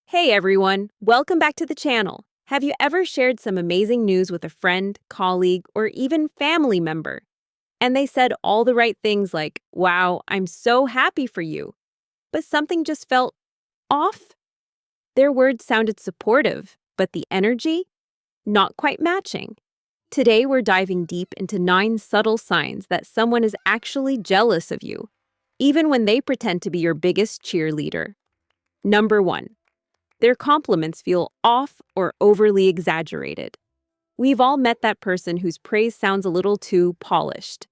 Hey everyone, welcome back to the channel. Have you ever shared some amazing news with a friend, colleague, or even family member? And they said all the right things like, wow, I'm so happy for you. But something just felt off? Their words sounded supportive, but the energy? Not quite matching. Today we're diving deep into 9 subtle signs that someone is actually jealous of you, even when they pretend to be your biggest cheerleader. Number 1. Their compliments feel off or overly exaggerated. We've all met that person whose praise sounds a little too polished.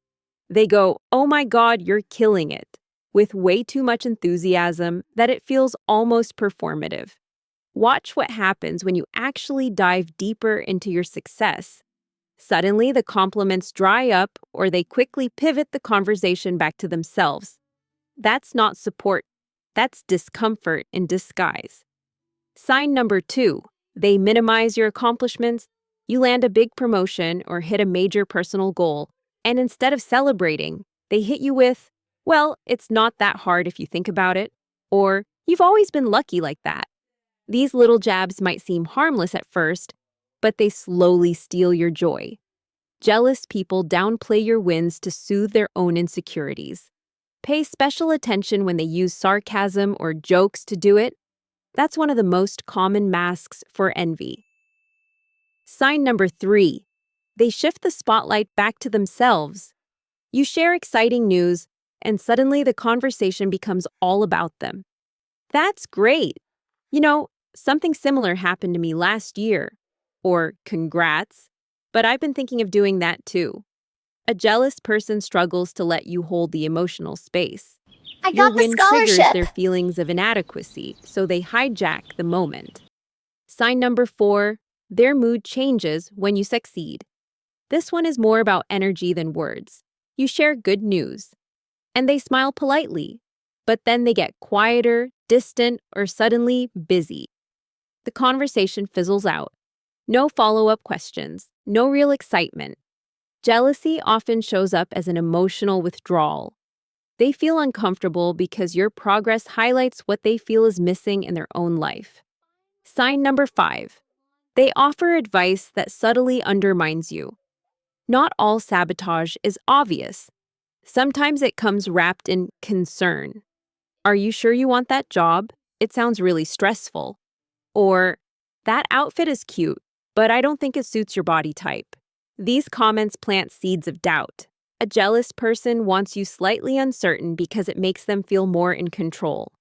They go, "Oh my God, you're killing it," with way too much enthusiasm that it feels almost performative. Watch what happens when you actually dive deeper into your success. Suddenly, the compliments dry up or they quickly pivot the conversation back to themselves. That's not support, that's discomfort in disguise. Sign number 2, they minimize your accomplishments. You land a big promotion or hit a major personal goal, and instead of celebrating, they hit you with, well, it's not that hard if you think about it, or you've always been lucky like that. These little jabs might seem harmless at first, but they slowly steal your joy. Jealous people downplay your wins to soothe their own insecurities. Pay special attention when they use sarcasm or jokes to do it. That's one of the most common masks for envy. Sign number 3. They shift the spotlight back to themselves. You share exciting news, and suddenly the conversation becomes all about them. That's great. Something similar happened to me last year. Or, congrats. But I've been thinking of doing that too. A jealous person struggles to let you hold the emotional space. I Your got the win triggers scholarship. their feelings of inadequacy, so they hijack the moment. Sign number 4, their mood changes when you succeed. This one is more about energy than words. You share good news, and they smile politely, but then they get quieter, distant, or suddenly busy. The conversation fizzles out. No follow-up questions, no real excitement. Jealousy often shows up as an emotional withdrawal. They feel uncomfortable because your progress highlights what they feel is missing in their own life. Sign number 5. They offer advice that subtly undermines you. Not all sabotage is obvious. Sometimes it comes wrapped in concern. Are you sure you want that job? It sounds really stressful. Or, that outfit is cute, but I don't think it suits your body type. These comments plant seeds of doubt. A jealous person wants you slightly uncertain because it makes them feel more in control.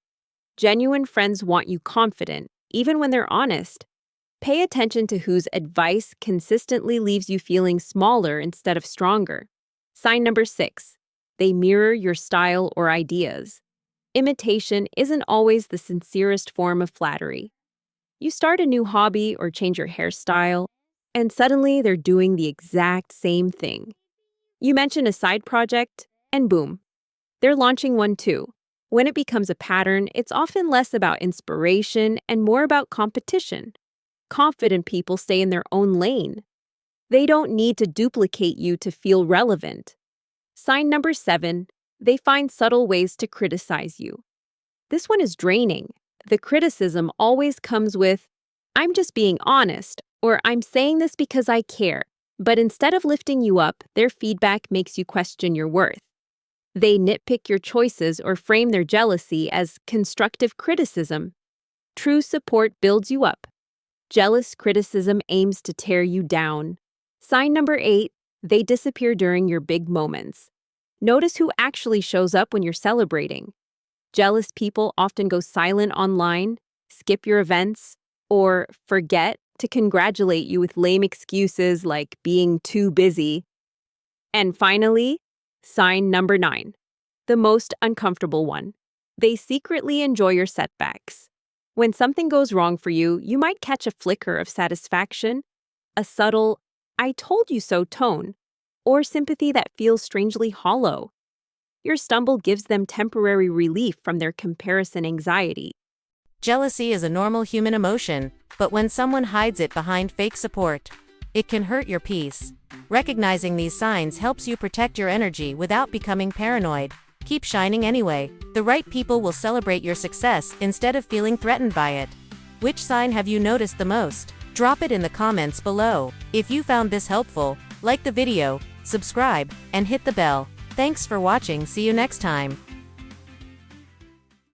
Genuine friends want you confident, even when they're honest. Pay attention to whose advice consistently leaves you feeling smaller instead of stronger. Sign number 6. They mirror your style or ideas. Imitation isn't always the sincerest form of flattery. You start a new hobby or change your hairstyle, and suddenly they're doing the exact same thing. You mention a side project, and boom, they're launching one too. When it becomes a pattern, it's often less about inspiration and more about competition. Confident people stay in their own lane. They don't need to duplicate you to feel relevant. Sign number 7, they find subtle ways to criticize you. This one is draining. The criticism always comes with, "I'm just being honest," or "I'm saying this because I care." But instead of lifting you up, their feedback makes you question your worth. They nitpick your choices or frame their jealousy as constructive criticism. True support builds you up. Jealous criticism aims to tear you down. Sign number 8, they disappear during your big moments. Notice who actually shows up when you're celebrating. Jealous people often go silent online, skip your events, or forget to congratulate you with lame excuses like being too busy. And finally, sign number 9, the most uncomfortable one. They secretly enjoy your setbacks. When something goes wrong for you, you might catch a flicker of satisfaction, a subtle, "I told you so" tone, or sympathy that feels strangely hollow. Your stumble gives them temporary relief from their comparison anxiety. Jealousy is a normal human emotion, but when someone hides it behind fake support, it can hurt your peace. Recognizing these signs helps you protect your energy without becoming paranoid. Keep shining anyway. The right people will celebrate your success instead of feeling threatened by it. Which sign have you noticed the most? Drop it in the comments below. If you found this helpful, like the video, subscribe, and hit the bell. Thanks for watching. See you next time.